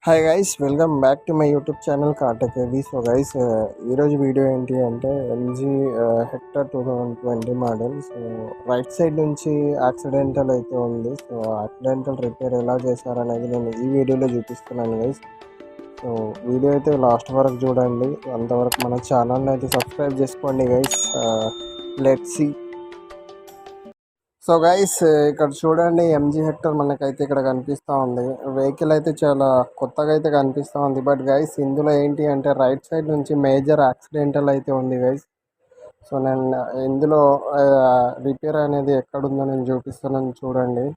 Hi guys, welcome back to my YouTube channel కాటకేవి. So guys, ఈరోజు video ఏంటి అంటే MG Hector 2020 model. So right side నుంచి accidental అయితే ఉంది. సో యాక్సిడెంటల్ రిపేర్ ఎలా చేశారనేది నేను ఈ వీడియోలో చూపిస్తున్నాను గైస్. సో వీడియో అయితే లాస్ట్ వరకు చూడండి. అంతవరకు మన ఛానల్ని అయితే సబ్స్క్రైబ్ చేసుకోండి guys. Let's see. So guys, ఇక్కడ చూడండి, ఎంజీ హెక్టర్ మనకైతే ఇక్కడ కనిపిస్తూ ఉంది. వెహికల్ అయితే చాలా కొత్తగా అయితే కనిపిస్తూ ఉంది. బట్ గైస్, ఇందులో ఏంటి అంటే రైట్ సైడ్ నుంచి మేజర్ యాక్సిడెంటల్ అయితే ఉంది గైస్. సో నేను ఇందులో రిపేర్ అనేది ఎక్కడుందో నేను చూపిస్తున్నాను చూడండి.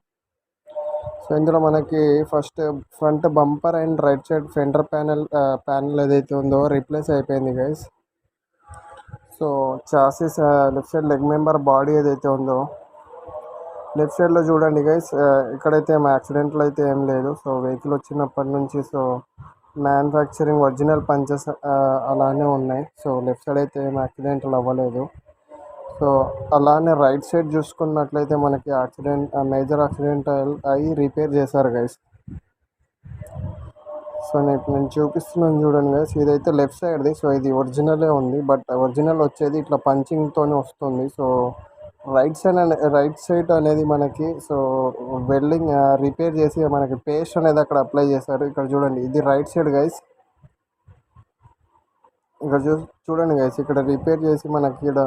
సో ఇందులో మనకి first front bumper and right side fender panel ఏదైతే ఉందో రీప్లేస్ అయిపోయింది guys. So chassis left side leg member body ఏదైతే ఉందో లెఫ్ట్ సైడ్లో చూడండి గైస్. ఇక్కడైతే ఏం యాక్సిడెంట్లు అయితే ఏం లేదు. సో వెహికల్ వచ్చినప్పటి నుంచి సో మ్యానుఫ్యాక్చరింగ్ ఒరిజినల్ పంచెస్ అలానే ఉన్నాయి. సో లెఫ్ట్ సైడ్ అయితే ఏం యాక్సిడెంట్లు అవ్వలేదు. సో అలానే రైట్ సైడ్ చూసుకున్నట్లయితే మనకి మేజర్ యాక్సిడెంట్ అయ్యి రిపేర్ చేశారు గైస్. సో నేను చూపిస్తున్నాను చూడండి గైస్. ఇదైతే లెఫ్ట్ సైడ్ది. సో ఇది ఒరిజినలే ఉంది, బట్ ఒరిజినల్ వచ్చేది ఇట్లా పంచింగ్తోనే వస్తుంది. సో రైట్ సైడ్ అనేది మనకి సో వెల్డింగ్ రిపేర్ చేసి మనకి పేస్ట్ అనేది అక్కడ అప్లై చేశారు. ఇక్కడ చూడండి, ఇది రైట్ సైడ్ గైస్. ఇక్కడ చూడండి గైస్, ఇక్కడ రిపేర్ చేసి మనకి ఇక్కడ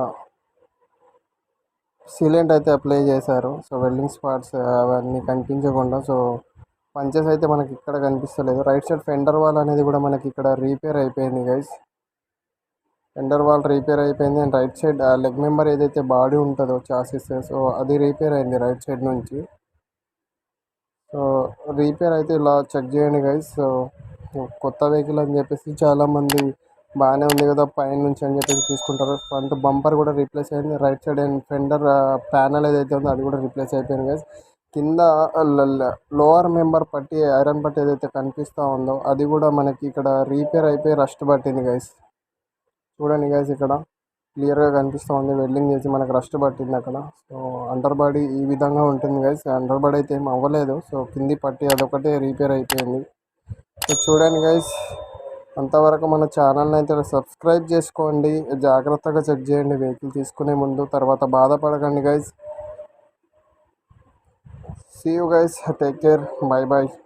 సీలెంట్ అయితే అప్లై చేశారు. సో వెల్డింగ్ స్పాట్స్ అవన్నీ కనిపించకుండా. సో పంచెస్ అయితే మనకి ఇక్కడ కనిపిస్తలేదు. రైట్ సైడ్ ఫెండర్ వాల్ అనేది కూడా మనకి ఇక్కడ రిపేర్ అయిపోయింది గైస్. ఫెండర్ వాల్ రిపేర్ అయిపోయింది. And right side leg member ఏదైతే బాడీ ఉంటుందో చాసిస్, సో అది రిపేర్ అయింది రైట్ సైడ్ నుంచి. సో రిపేర్ అయితే ఇలా చెక్ చేయండి గైస్. సో కొత్త వెహికల్ అని చెప్పేసి చాలామంది బాగానే ఉంది కదా పైన నుంచి అని చెప్పేసి తీసుకుంటారు. ఫ్రంట్ బంపర్ కూడా రీప్లేస్ అయింది. Right side and fender panel ఏదైతే ఉందో అది కూడా రీప్లేస్ అయిపోయింది గైస్. కింద లోవర్ మెంబర్ పట్టి ఐరన్ పట్టి ఏదైతే కనిపిస్తూ ఉందో అది కూడా మనకి ఇక్కడ రిపేర్ అయిపోయి రస్ట్ పట్టింది గైస్. చూడండి గైస్, ఇక్కడ క్లియర్గా కనిపిస్తూ ఉంది. వెల్డింగ్ చేసి మనకు రస్ట్ పట్టింది అక్కడ. సో అండర్ బాడీ ఈ విధంగా ఉంటుంది గైస్. అండర్ బాడీ అయితే ఏం అవ్వలేదు. సో కింది పట్టి అదొకటే రిపేర్ అయిపోయింది. సో చూడండి గైస్, అంతవరకు మన ఛానల్ని అయితే సబ్స్క్రైబ్ చేసుకోండి. జాగ్రత్తగా చెక్ చేయండి వెహికల్ తీసుకునే ముందు. తర్వాత బాధపడకండి guys. See you guys, take care, bye bye.